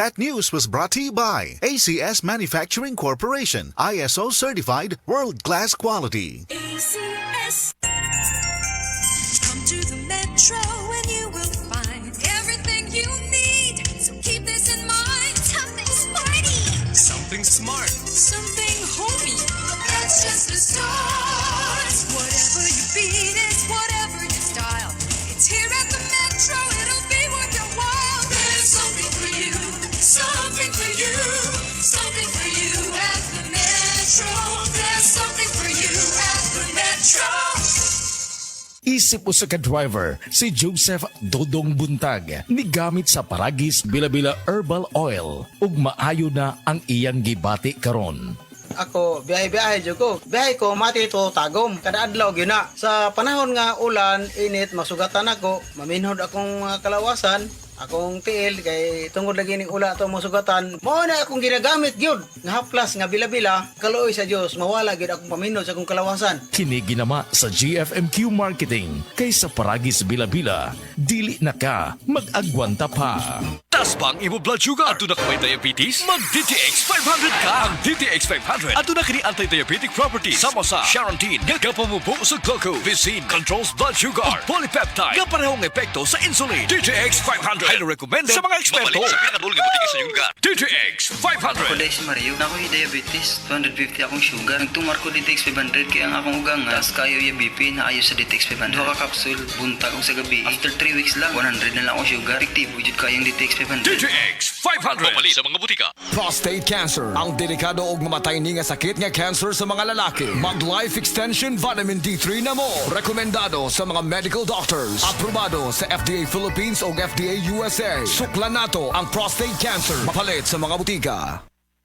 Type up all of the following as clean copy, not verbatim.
That news was brought to you by ACS Manufacturing Corporation, ISO certified world-class quality. ACS. Come to the Metro and you will find everything you need. So keep this in mind. Something sporty. Something smart. Something homey. That's just the start. Whatever you beat is whatever you style. It's here at the Metro. It'll be worth your while. There's something for you. Something for you. Something for you at the Metro. There's something for you at the Metro. Isip usa ka driver si Joseph Dodong Buntag ni gamit sa Paragis Bila-Bila Herbal Oil ug maayo na ang iyang gibati karon. Ako, biyahe-biyahe dyan ko. Biyahe ko, mati ito, tagom. Kada adlaw, yun na. Sa panahon nga ulan, init, masugatan ako. Maminhod akong kalawasan. Akong tiil, kay tungod lagi ning ula ito masugatan. Mao na akong ginagamit, gyud. Nga haplas, nga bila-bila. Kaluoy sa Dios, mawala gyud akong paminhod sa akong kalawasan. Kini ginama sa GFMQ Marketing kay sa Paragis Bila-Bila, dili na ka mag-agwanta pa. Tas bang imo blood sugar? Ato na ka may diabetes? Mag DTX 500 ka! Ang DTX 500 ato na kini anti-diabetic properties sama sa Charantine nga kapamubo sa glucose, Vicin controls blood sugar, ug polypeptide nga parehong epekto sa insulin. DTX 500 highly recommended sa mga eksperto. Sa pinakadulong nga butika sa iyong lugar. DTX 500. Ako si Mario, ako'y diabetes, 250 akong sugar. Nagtumar ko DTX 500 kaya ang akong ugang nga, kayo yung BP na ayo sa DTX 500. Duha ka kapsul, buntag ko sa gabi. After 3 weeks lang, 100 na lang akong sugar. Efektibo jud kayong DTX 500. DTX 500. Mamali sa mga butika. Prostate cancer, ang delikado og mamatay ni nga sakit nga cancer sa mga lalaki. Mag Life Extension Vitamin D3 na mo. Rekomendado sa mga medical doctors. Aprobado sa FDA Philippines o FDA USA. Suklan nato ang prostate cancer. Mapalit sa mga butika.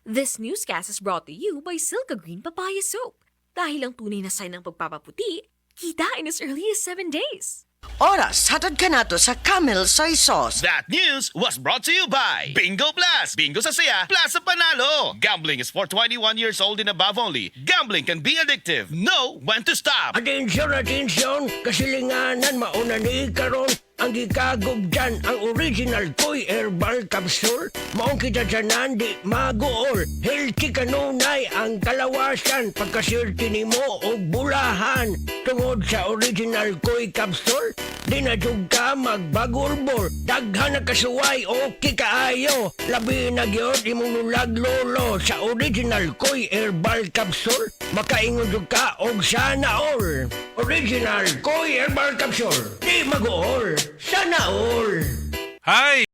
This newscast is brought to you by Silka Green Papaya Soap. Dahil ang tunay na sign ng pagpapaputi, kita in as early as 7 days. Oras, hatad ka na to sa Camel Soy Sauce. That news was brought to you by Bingo Plus. Bingo sa saya, plus sa panalo. Gambling is for 21 years old and above only. Gambling can be addictive. Know when to stop. Atensyon, atensyon! Kasilinganan, mauna ni karon ang gikagog dyan, ang original Koy Herbal Capsule. Maong kita dyanan, di magool. Healthy kanunay ang kalawasan. Pagkasirti ni mo o bulahan. Tungod sa original Koy Capsule, di na jug ka magbagurbor. Daghan na kasuway, okay kaayo. Labi na gyud imong nulag lolo sa original Koy Herbal Capsule. Makaingon jud ka og sana all. Original Koy Herbal Capsule, di magool. Sana all. Hi!